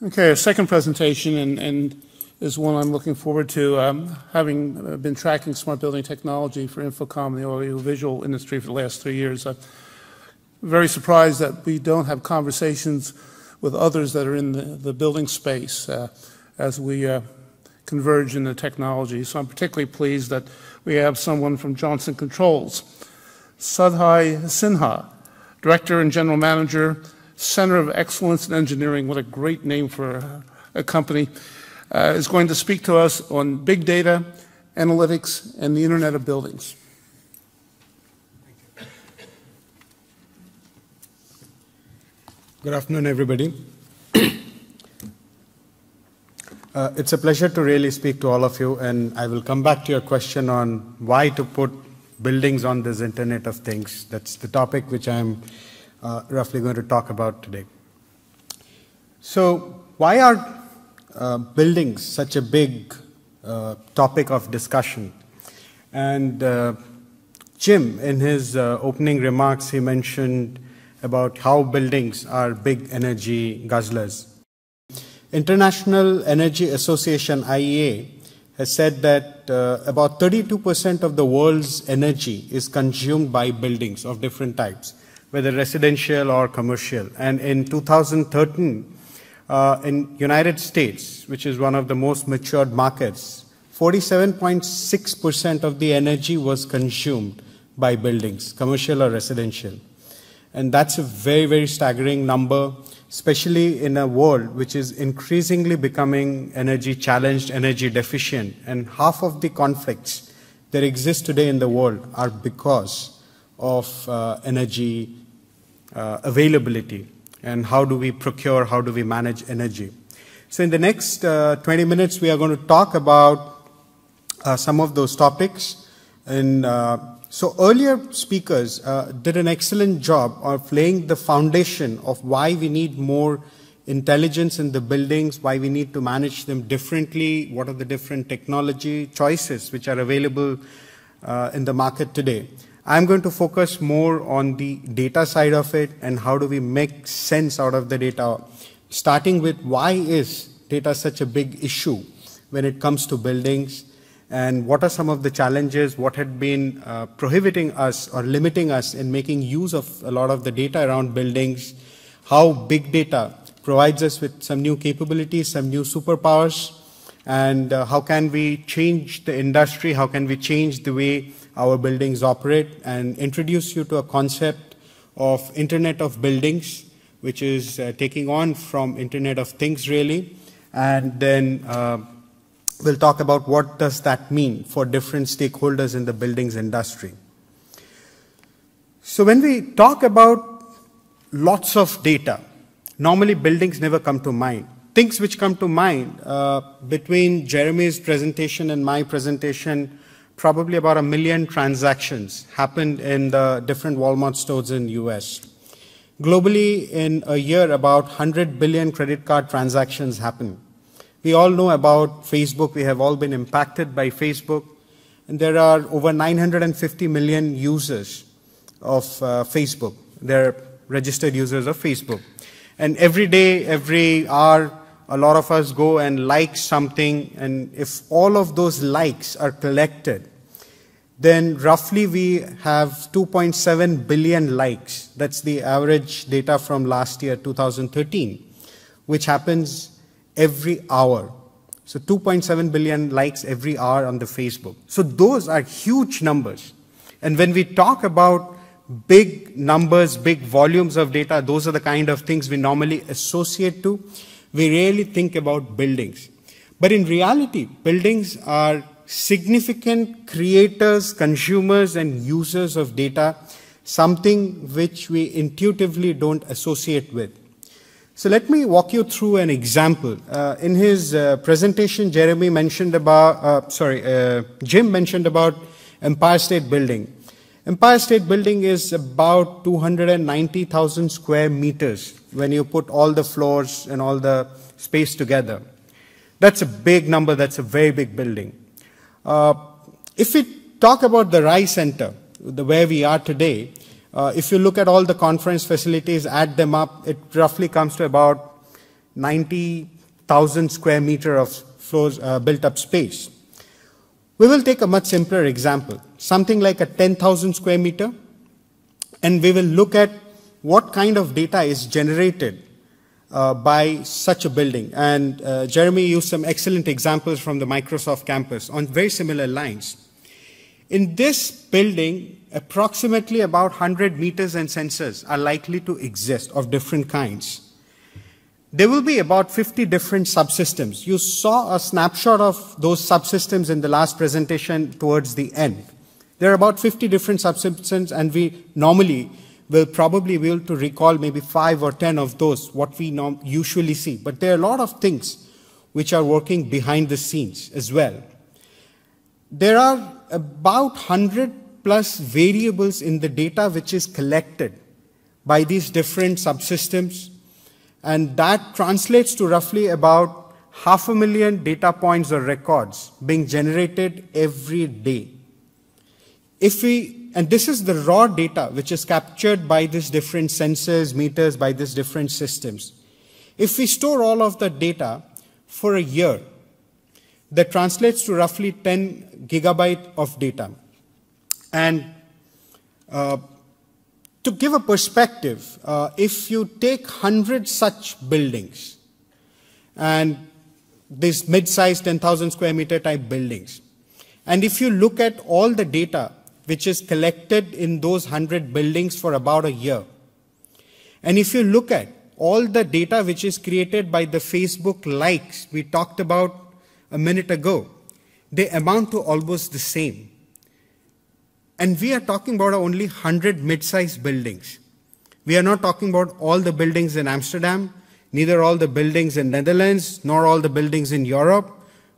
Okay, our second presentation and is one I'm looking forward to. Having been tracking smart building technology for Infocom and the audiovisual industry for the last 3 years, I'm very surprised that we don't have conversations with others that are in the building space as we converge in the technology. So I'm particularly pleased that we have someone from Johnson Controls, Sudhai Sinha, Director and General Manager, Center of Excellence in Engineering. What a great name for a company. Is going to speak to us on big data, analytics, and the Internet of Buildings. Good afternoon, everybody. It's a pleasure to really speak to all of you, and I will come back to your question on why to put buildings on this Internet of Things. That's the topic which I'm roughly going to talk about today. So why are buildings such a big topic of discussion? And Jim, in his opening remarks, he mentioned about how buildings are big energy guzzlers. International Energy Association, IEA, has said that about 32% of the world's energy is consumed by buildings of different types, whether residential or commercial. And in 2013, in United States, which is one of the most matured markets, 47.6% of the energy was consumed by buildings, commercial or residential. And that's a very, very staggering number, especially in a world which is increasingly becoming energy challenged, energy deficient. And half of the conflicts that exist today in the world are because of energy availability. And how do we procure, how do we manage energy? So in the next 20 minutes, we are going to talk about some of those topics. And so earlier speakers did an excellent job of laying the foundation of why we need more intelligence in the buildings, why we need to manage them differently, what are the different technology choices which are available in the market today. I'm going to focus more on the data side of it and how do we make sense out of the data, starting with why is data such a big issue when it comes to buildings, and what are some of the challenges, what had been prohibiting us or limiting us in making use of a lot of the data around buildings, how big data provides us with some new capabilities, some new superpowers, and how can we change the industry, how can we change the way our buildings operate, and introduce you to a concept of Internet of Buildings, which is taking on from Internet of Things really, and then we'll talk about what does that mean for different stakeholders in the buildings industry. So when we talk about lots of data, normally buildings never come to mind. Things which come to mind between Jeremy's presentation and my presentation, probably about 1 million transactions happened in the different Walmart stores in the US. Globally, in a year, about 100 billion credit card transactions happen. We all know about Facebook. We have all been impacted by Facebook. And there are over 950 million users of Facebook. They're registered users of Facebook. And every day, every hour, a lot of us go and like something. And if all of those likes are collected, then roughly we have 2.7 billion likes. That's the average data from last year, 2013, which happens every hour. So 2.7 billion likes every hour on the Facebook. So those are huge numbers. And when we talk about big numbers, big volumes of data, those are the kind of things we normally associate to. We rarely think about buildings. But in reality, buildings are significant creators, consumers, and users of data, something which we intuitively don't associate with. So let me walk you through an example. In his presentation, Jim mentioned about Empire State Building. Empire State Building is about 290,000 square meters when you put all the floors and all the space together. That's a big number. That's a very big building. If we talk about the Rai Center, where we are today, If you look at all the conference facilities, add them up, it roughly comes to about 90,000 square meter of floors, built up space. We will take a much simpler example, something like a 10,000 square meter, and we will look at what kind of data is generated by such a building. And Jeremy used some excellent examples from the Microsoft campus on very similar lines. In this building, approximately about 100 meters and sensors are likely to exist of different kinds. There will be about 50 different subsystems. You saw a snapshot of those subsystems in the last presentation towards the end. There are about 50 different subsystems, and we normally will probably be able to recall maybe 5 or 10 of those, what we usually see. But there are a lot of things which are working behind the scenes as well. There are about 100 plus variables in the data which is collected by these different subsystems, and that translates to roughly about 500,000 data points or records being generated every day. And this is the raw data which is captured by these different sensors, meters, by these different systems. If we store all of the data for a year, that translates to roughly 10 gigabyte of data. And to give a perspective, if you take 100 such buildings, and these mid-sized 10,000 square meter type buildings, and if you look at all the data which is collected in those 100 buildings for about a year, and if you look at all the data which is created by the Facebook likes we talked about a minute ago, they amount to almost the same. And we are talking about only 100 mid-sized buildings. We are not talking about all the buildings in Amsterdam, neither all the buildings in Netherlands, nor all the buildings in Europe,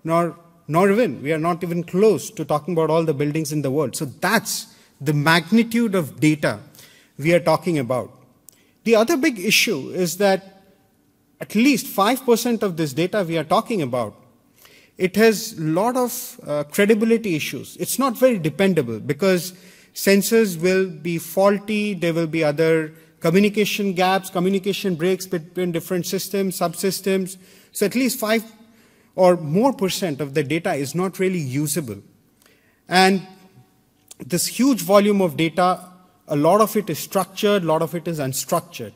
nor even, we are not even close to talking about all the buildings in the world. So that's the magnitude of data we are talking about. The other big issue is that at least 5% of this data we are talking about, it has a lot of credibility issues. It's not very dependable because sensors will be faulty, there will be other communication gaps, communication breaks between different systems, subsystems. So at least 5 or more % of the data is not really usable. And this huge volume of data, a lot of it is structured, a lot of it is unstructured,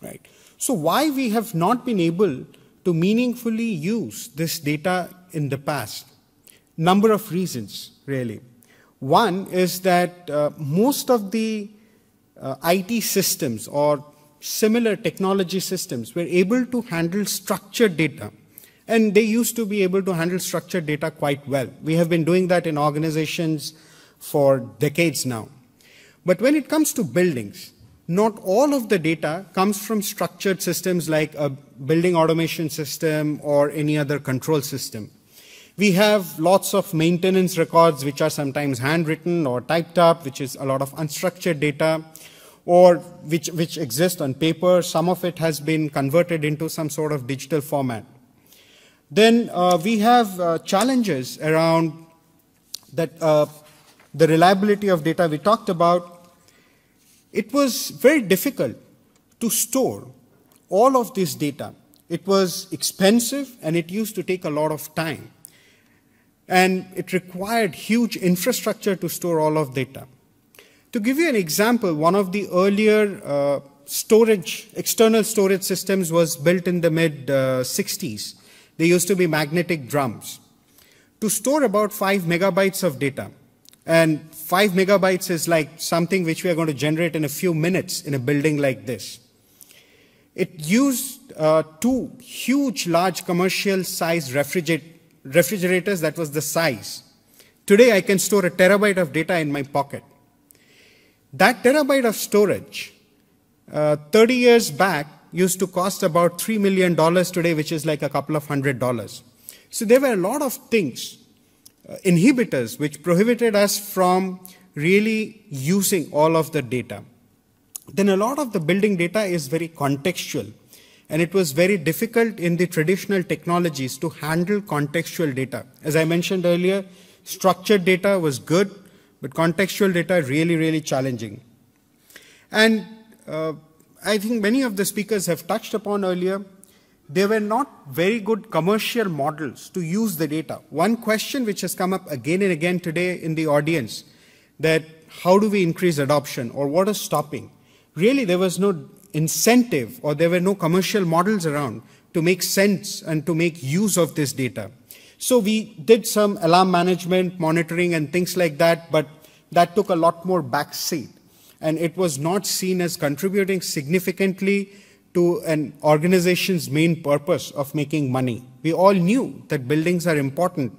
right? So why we have not been able to meaningfully use this data in the past? Number of reasons, really. One is that most of the IT systems or similar technology systems were able to handle structured data. And they used to be able to handle structured data quite well. We have been doing that in organizations for decades now. But when it comes to buildings, not all of the data comes from structured systems like a building automation system or any other control system. We have lots of maintenance records which are sometimes handwritten or typed up, which is a lot of unstructured data, or which exist on paper. Some of it has been converted into some sort of digital format. Then we have challenges around that the reliability of data we talked about. It was very difficult to store all of this data. It was expensive and it used to take a lot of time. And it required huge infrastructure to store all of data. To give you an example, one of the earlier external storage systems was built in the mid-60s. They used to be magnetic drums. To store about 5 megabytes of data, and 5 megabytes is like something which we are going to generate in a few minutes in a building like this. It used 2 huge, large commercial size refrigerators. That was the size. Today I can store a terabyte of data in my pocket. That terabyte of storage, 30 years back, used to cost about $3 million today, which is like a couple of $100s. So there were a lot of things, inhibitors, which prohibited us from really using all of the data. Then a lot of the building data is very contextual, and it was very difficult in the traditional technologies to handle contextual data. As I mentioned earlier, structured data was good, but contextual data really, really challenging. And I think many of the speakers have touched upon earlier, there were not very good commercial models to use the data. One question which has come up again and again today in the audience, that how do we increase adoption, or what is stopping? Really, there was no incentive, or there were no commercial models around to make sense and to make use of this data. So we did some alarm management, monitoring and things like that, but that took a lot more backseat. And it was not seen as contributing significantly to an organization's main purpose of making money. We all knew that buildings are important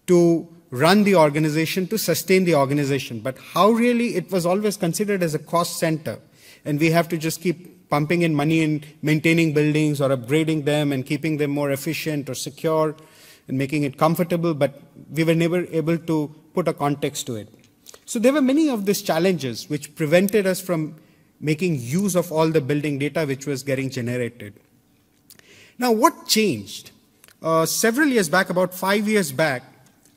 to run the organization, to sustain the organization, but how really it was always considered as a cost center, and we have to just keep pumping in money in maintaining buildings or upgrading them and keeping them more efficient or secure and making it comfortable, but we were never able to put a context to it. So there were many of these challenges which prevented us from making use of all the building data which was getting generated. Now, what changed? Several years back, about 5 years back,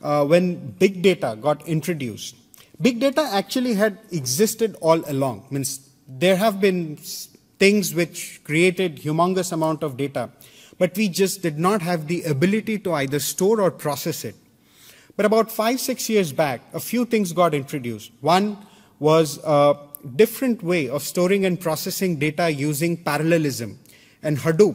when big data got introduced, big data actually had existed all along. Means there have been things which created humongous amount of data, but we just did not have the ability to either store or process it. But about 5, 6 years back, a few things got introduced. One was a different way of storing and processing data using parallelism and Hadoop,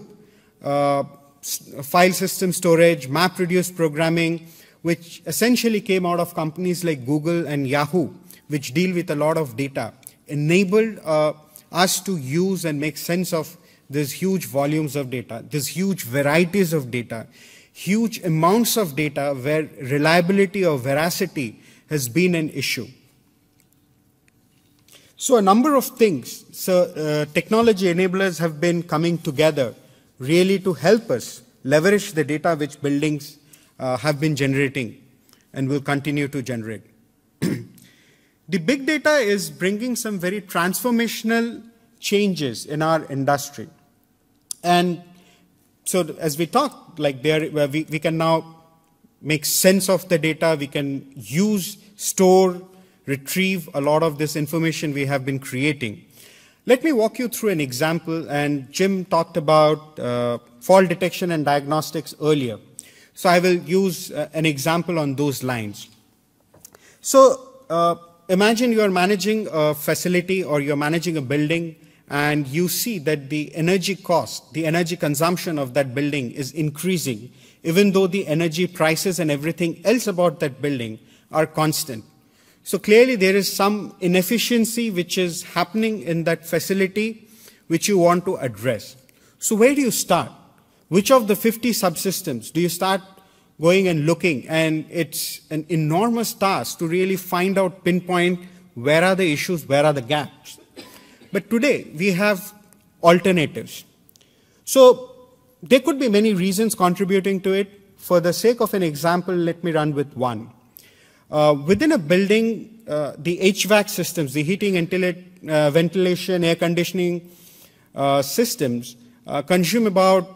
file system storage, MapReduce programming, which essentially came out of companies like Google and Yahoo, which deal with a lot of data, enabled us to use and make sense of these huge volumes of data, these huge varieties of data, huge amounts of data where reliability or veracity has been an issue. So a number of things, technology enablers have been coming together really to help us leverage the data which buildings have been generating and will continue to generate. The big data is bringing some very transformational changes in our industry. And so as we talk, like we can now make sense of the data, we can use, store, retrieve a lot of this information we have been creating. Let me walk you through an example, and Jim talked about fault detection and diagnostics earlier. So I will use an example on those lines. So imagine you are managing a facility or you're managing a building, and you see that the energy cost, the energy consumption of that building is increasing, even though the energy prices and everything else about that building are constant. So clearly there is some inefficiency which is happening in that facility which you want to address. So where do you start? Which of the 50 subsystems do you start going and looking? And it's an enormous task to really find out, pinpoint, where are the issues, where are the gaps. But today we have alternatives. So there could be many reasons contributing to it. For the sake of an example, let me run with one. Within a building, the HVAC systems, the heating, ventilation, air conditioning systems consume about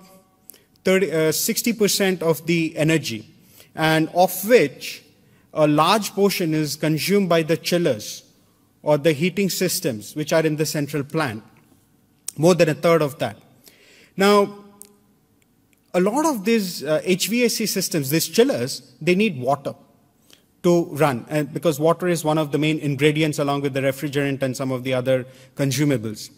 60% of the energy, and of which a large portion is consumed by the chillers or the heating systems which are in the central plant, more than a third of that. Now, a lot of these HVAC systems, these chillers, they need water to run, and because water is one of the main ingredients along with the refrigerant and some of the other consumables.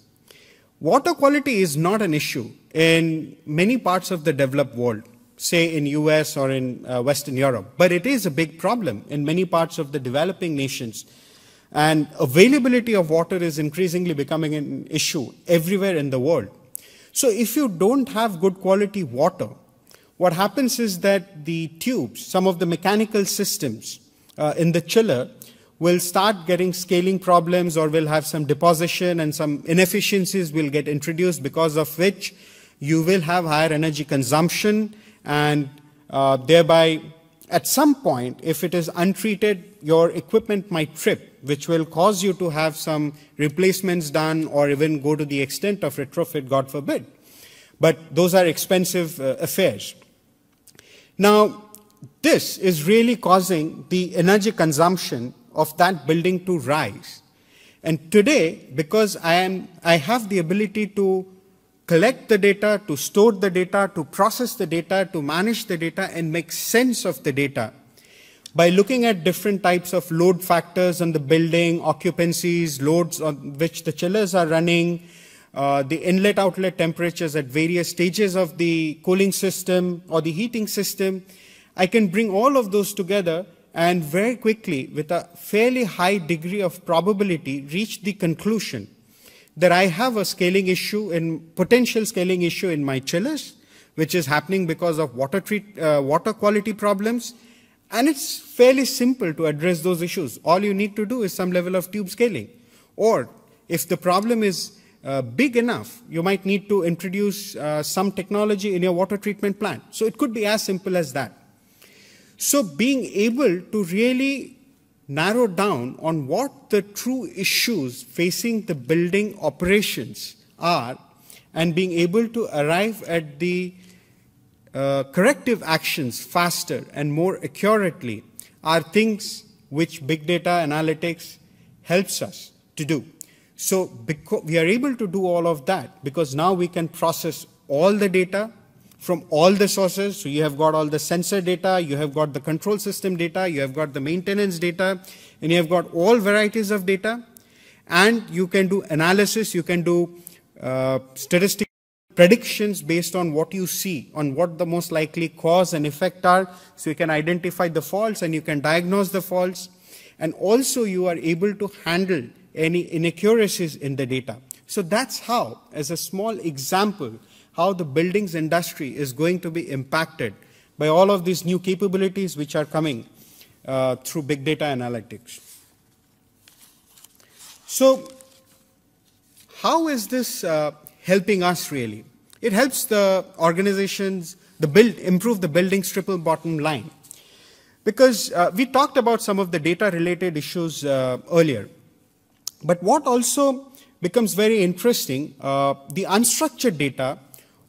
Water quality is not an issue in many parts of the developed world, say in US or in Western Europe, but it is a big problem in many parts of the developing nations. And availability of water is increasingly becoming an issue everywhere in the world. So if you don't have good quality water, what happens is that the tubes, some of the mechanical systems in the chiller will start getting scaling problems, or will have some deposition, and some inefficiencies will get introduced, because of which you will have higher energy consumption, and thereby at some point, if it is untreated, your equipment might trip, which will cause you to have some replacements done, or even go to the extent of retrofit, God forbid. But those are expensive affairs. Now, this is really causing the energy consumption of that building to rise. And today, because I have the ability to collect the data, to store the data, to process the data, to manage the data, and make sense of the data by looking at different types of load factors on the building, occupancies, loads on which the chillers are running, the inlet-outlet temperatures at various stages of the cooling system or the heating system. I can bring all of those together and very quickly, with a fairly high degree of probability, reach the conclusion that I have a potential scaling issue in my chillers, which is happening because of water quality problems. And it's fairly simple to address those issues. All you need to do is some level of tube scaling. Or if the problem is big enough, you might need to introduce some technology in your water treatment plant. So it could be as simple as that. So being able to really narrow down on what the true issues facing the building operations are and being able to arrive at the corrective actions faster and more accurately are things which big data analytics helps us to do. So we are able to do all of that because now we can process all the data from all the sources. So you have got all the sensor data, you have got the control system data, you have got the maintenance data, and you have got all varieties of data. And you can do analysis, you can do statistical predictions based on what you see, on what the most likely cause and effect are. So you can identify the faults and you can diagnose the faults. And also you are able to handle any inaccuracies in the data. So that's how, as a small example, how the buildings industry is going to be impacted by all of these new capabilities which are coming through big data analytics. So how is this helping us really? It helps the organizations improve the building's triple bottom line. Because we talked about some of the data related issues earlier. But what also becomes very interesting, the unstructured data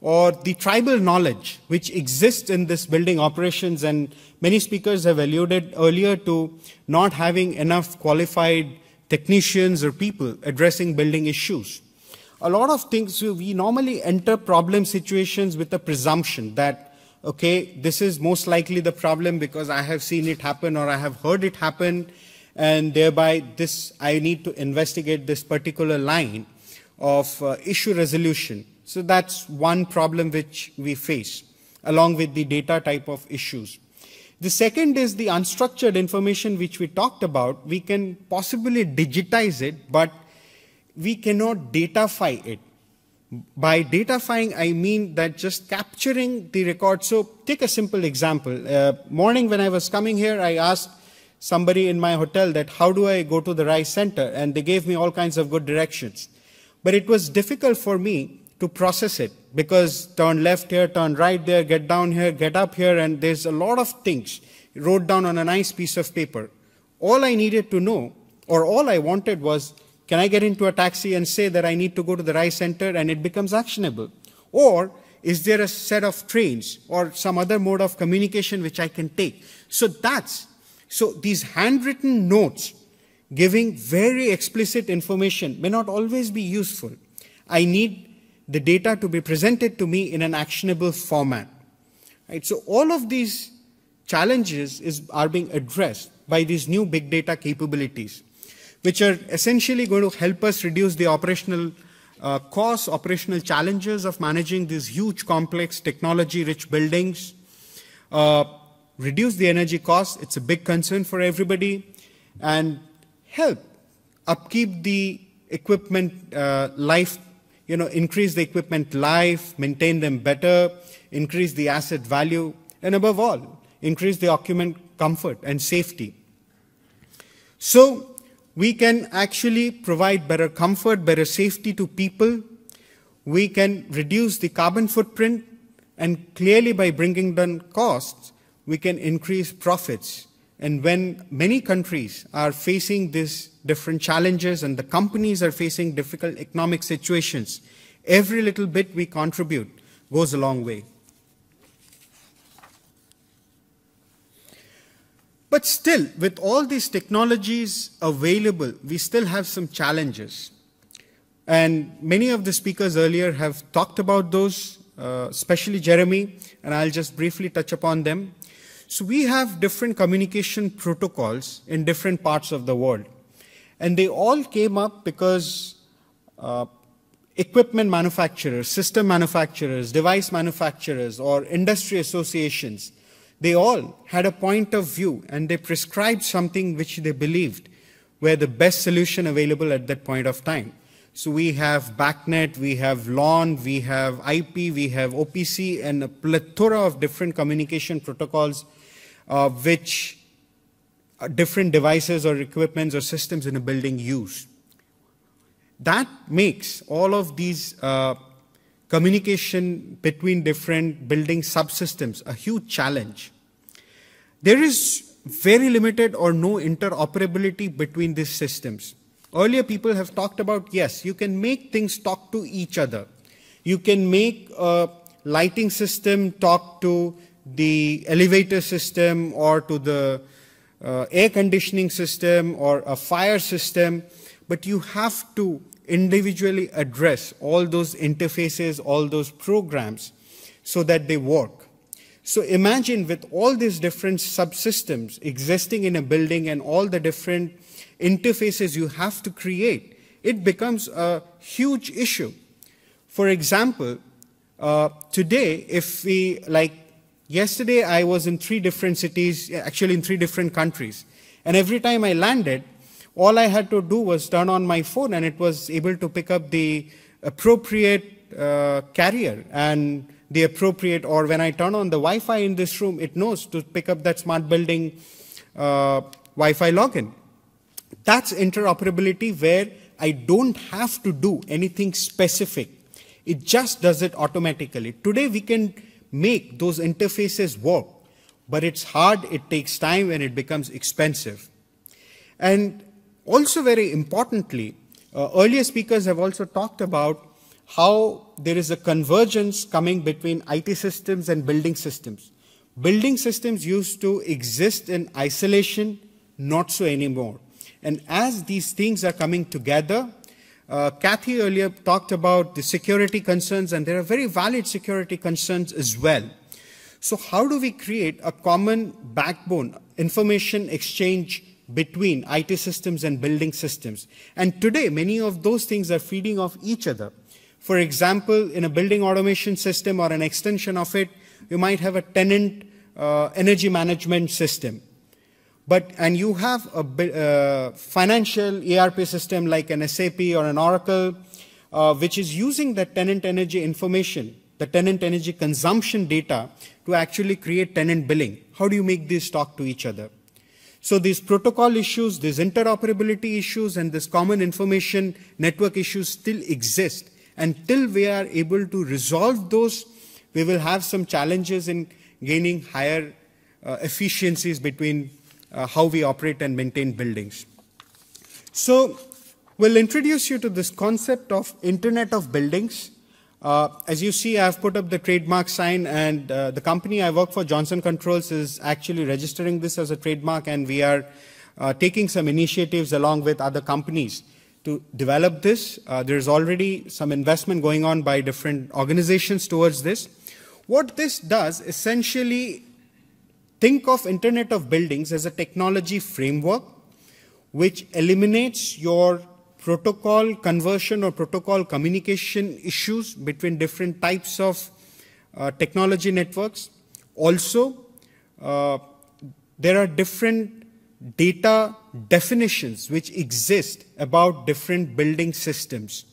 or the tribal knowledge which exists in this building operations, and many speakers have alluded earlier to not having enough qualified technicians or people addressing building issues. A lot of things, we normally enter problem situations with a presumption that, okay, this is most likely the problem because I have seen it happen or I have heard it happen, and thereby I need to investigate this particular line of issue resolution. So that's one problem which we face, along with the data type of issues. The second is the unstructured information which we talked about. We can possibly digitize it, but we cannot datafy it. By datafying, I mean that just capturing the record. So take a simple example. Morning when I was coming here, I asked somebody in my hotel that how do I go to the rice center, and they gave me all kinds of good directions. But it was difficult for me to process it because turn left here, turn right there, get down here, get up here, and there's a lot of things wrote down on a nice piece of paper. All I needed to know, or all I wanted was, can I get into a taxi and say that I need to go to the rice center, and it becomes actionable? Or is there a set of trains or some other mode of communication which I can take? So these handwritten notes giving very explicit information may not always be useful. I need the data to be presented to me in an actionable format. Right? So all of these challenges are being addressed by these new big data capabilities, which are essentially going to help us reduce the operational costs, operational challenges of managing these huge, complex, technology-rich buildings, reduce the energy costs. It's a big concern for everybody, and help upkeep the equipment life, increase the equipment life, maintain them better, increase the asset value, and above all, increase the occupant comfort and safety. So we can actually provide better comfort, better safety to people. We can reduce the carbon footprint, and clearly by bringing down costs, we can increase profits. And when many countries are facing these different challenges and the companies are facing difficult economic situations, every little bit we contribute goes a long way. But still, with all these technologies available, we still have some challenges. And many of the speakers earlier have talked about those, especially Jeremy, and I'll just briefly touch upon them. So we have different communication protocols in different parts of the world. And they all came up because equipment manufacturers, system manufacturers, device manufacturers, or industry associations, they all had a point of view and they prescribed something which they believed were the best solution available at that point of time. So we have BACnet, we have LAN, we have IP, we have OPC, and a plethora of different communication protocols which different devices or equipments or systems in a building use. That makes all of these communication between different building subsystems a huge challenge. There is very limited or no interoperability between these systems. Earlier people have talked about, yes, you can make things talk to each other. You can make a lighting system talk to the elevator system or to the air conditioning system or a fire system, but you have to individually address all those interfaces, all those programs so that they work. So imagine with all these different subsystems existing in a building and all the different interfaces you have to create, it becomes a huge issue. For example, today, if we, like yesterday I was in 3 different cities, actually in 3 different countries, and every time I landed, all I had to do was turn on my phone and it was able to pick up the appropriate carrier and the appropriate, or when I turn on the Wi-Fi in this room, it knows to pick up that smart building Wi-Fi login. That's interoperability where I don't have to do anything specific. It just does it automatically. Today we can make those interfaces work, but it's hard, it takes time, and it becomes expensive. And also very importantly, earlier speakers have also talked about how there is a convergence coming between IT systems and building systems. Building systems used to exist in isolation, not so anymore. And as these things are coming together, Kathy earlier talked about the security concerns, and there are very valid security concerns as well. So how do we create a common backbone, information exchange between IT systems and building systems? And today, many of those things are feeding off each other. For example, in a building automation system or an extension of it, you might have a tenant energy management system. And you have a financial ERP system like an SAP or an Oracle, which is using the tenant energy information, the tenant energy consumption data, to actually create tenant billing. How do you make these talk to each other? So these protocol issues, these interoperability issues, and this common information network issues still exist. Until we are able to resolve those, we will have some challenges in gaining higher efficiencies between how we operate and maintain buildings. So we'll introduce you to this concept of Internet of Buildings. As you see, I've put up the trademark sign, and the company I work for, Johnson Controls, is actually registering this as a trademark, and we are taking some initiatives along with other companies to develop this. There's already some investment going on by different organizations towards this. What this does, essentially, think of Internet of Buildings as a technology framework which eliminates your protocol conversion or protocol communication issues between different types of technology networks. Also, there are different data definitions which exist about different building systems.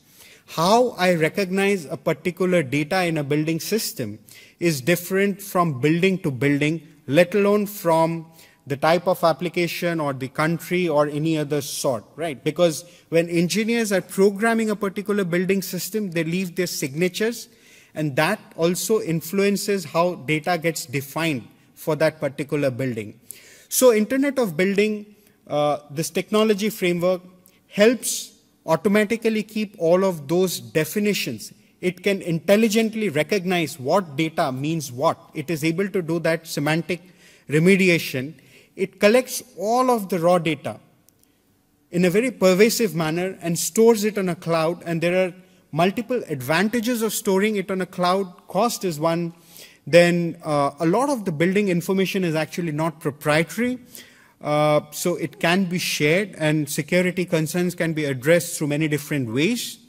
How I recognize a particular data in a building system is different from building to building, let alone from the type of application or the country or any other sort, right? Because when engineers are programming a particular building system, they leave their signatures, and that also influences how data gets defined for that particular building. So Internet of Building, this technology framework helps automatically keep all of those definitions. It can intelligently recognize what data means what. It is able to do that semantic remediation. It collects all of the raw data. in a very pervasive manner and stores it on a cloud, and there are multiple advantages of storing it on a cloud. Cost is one. Then a lot of the building information is actually not proprietary, so it can be shared, and security concerns can be addressed through many different ways.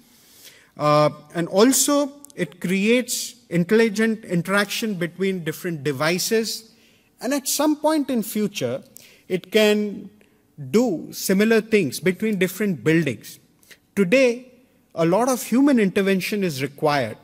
And also, it creates intelligent interaction between different devices, and at some point in future, it can do similar things between different buildings. Today, a lot of human intervention is required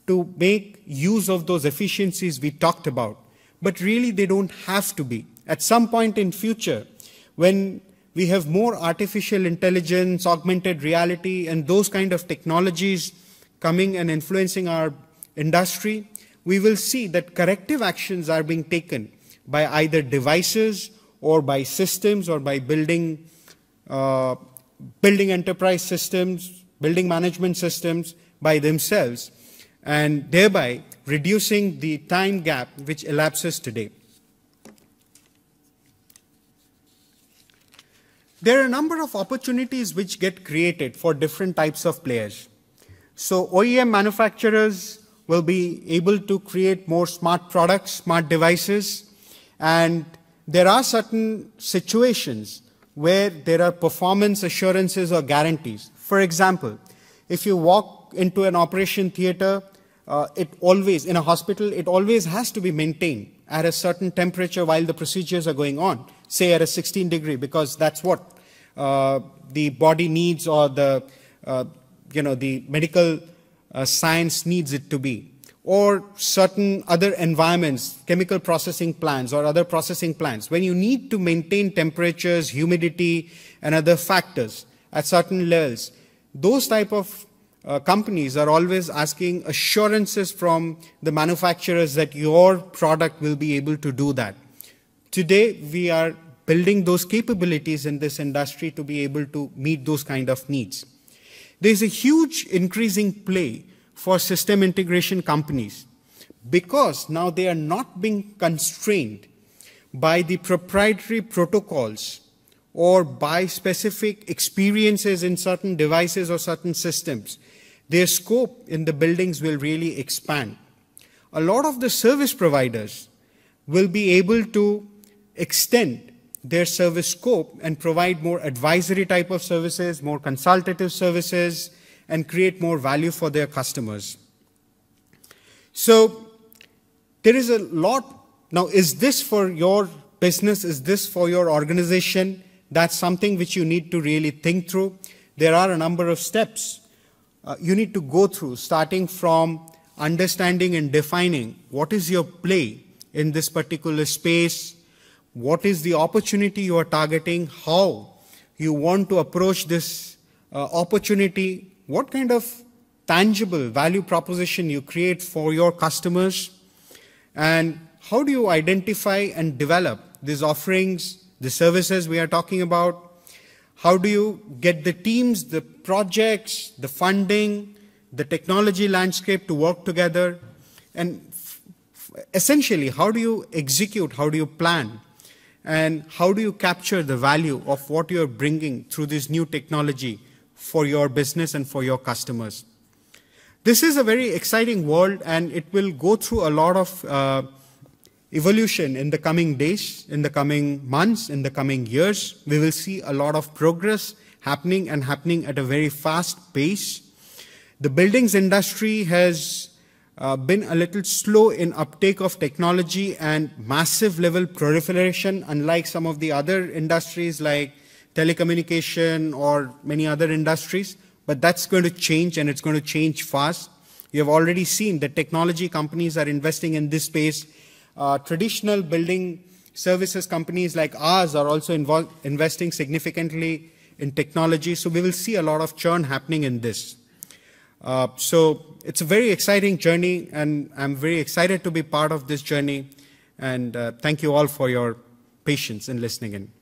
to make use of those efficiencies we talked about, but really they don't have to be. At some point in future, when we have more artificial intelligence, augmented reality, and those kind of technologies coming and influencing our industry, we will see that corrective actions are being taken by either devices or by systems or by building enterprise systems, building management systems by themselves, and thereby reducing the time gap which elapses today. There are a number of opportunities which get created for different types of players. So OEM manufacturers will be able to create more smart products, smart devices, and there are certain situations where there are performance assurances or guarantees. For example, if you walk into an operation theater, in a hospital, it always has to be maintained at a certain temperature while the procedures are going on, say at a 16 degree, because that's what the body needs, or the medical science needs it to be. Or certain other environments, chemical processing plants or other processing plants, when you need to maintain temperatures, humidity, and other factors at certain levels, those type of companies are always asking assurances from the manufacturers that your product will be able to do that. Today, we are building those capabilities in this industry to be able to meet those kind of needs. There's a huge increasing play for system integration companies, because now they are not being constrained by the proprietary protocols or by specific experiences in certain devices or certain systems. Their scope in the buildings will really expand. A lot of the service providers will be able to extend their service scope and provide more advisory type of services, more consultative services, and create more value for their customers. So there is a lot. Now, is this for your business? Is this for your organization? That's something which you need to really think through. There are a number of steps you need to go through, starting from understanding and defining what is your play in this particular space, what is the opportunity you are targeting, how you want to approach this opportunity, what kind of tangible value proposition you create for your customers, and how do you identify and develop these offerings, the services we are talking about. How do you get the teams, the projects, the funding, the technology landscape to work together? And essentially, how do you execute, how do you plan, and how do you capture the value of what you're bringing through this new technology for your business and for your customers? This is a very exciting world, and it will go through a lot of evolution in the coming days, in the coming months, in the coming years. We will see a lot of progress happening, and happening at a very fast pace. The buildings industry has been a little slow in uptake of technology and massive level proliferation, unlike some of the other industries like telecommunication or many other industries. But that's going to change, and it's going to change fast. You have already seen that technology companies are investing in this space. Traditional building services companies like ours are also investing significantly in technology. So we will see a lot of churn happening in this. So it's a very exciting journey, and I'm very excited to be part of this journey. And thank you all for your patience in listening in.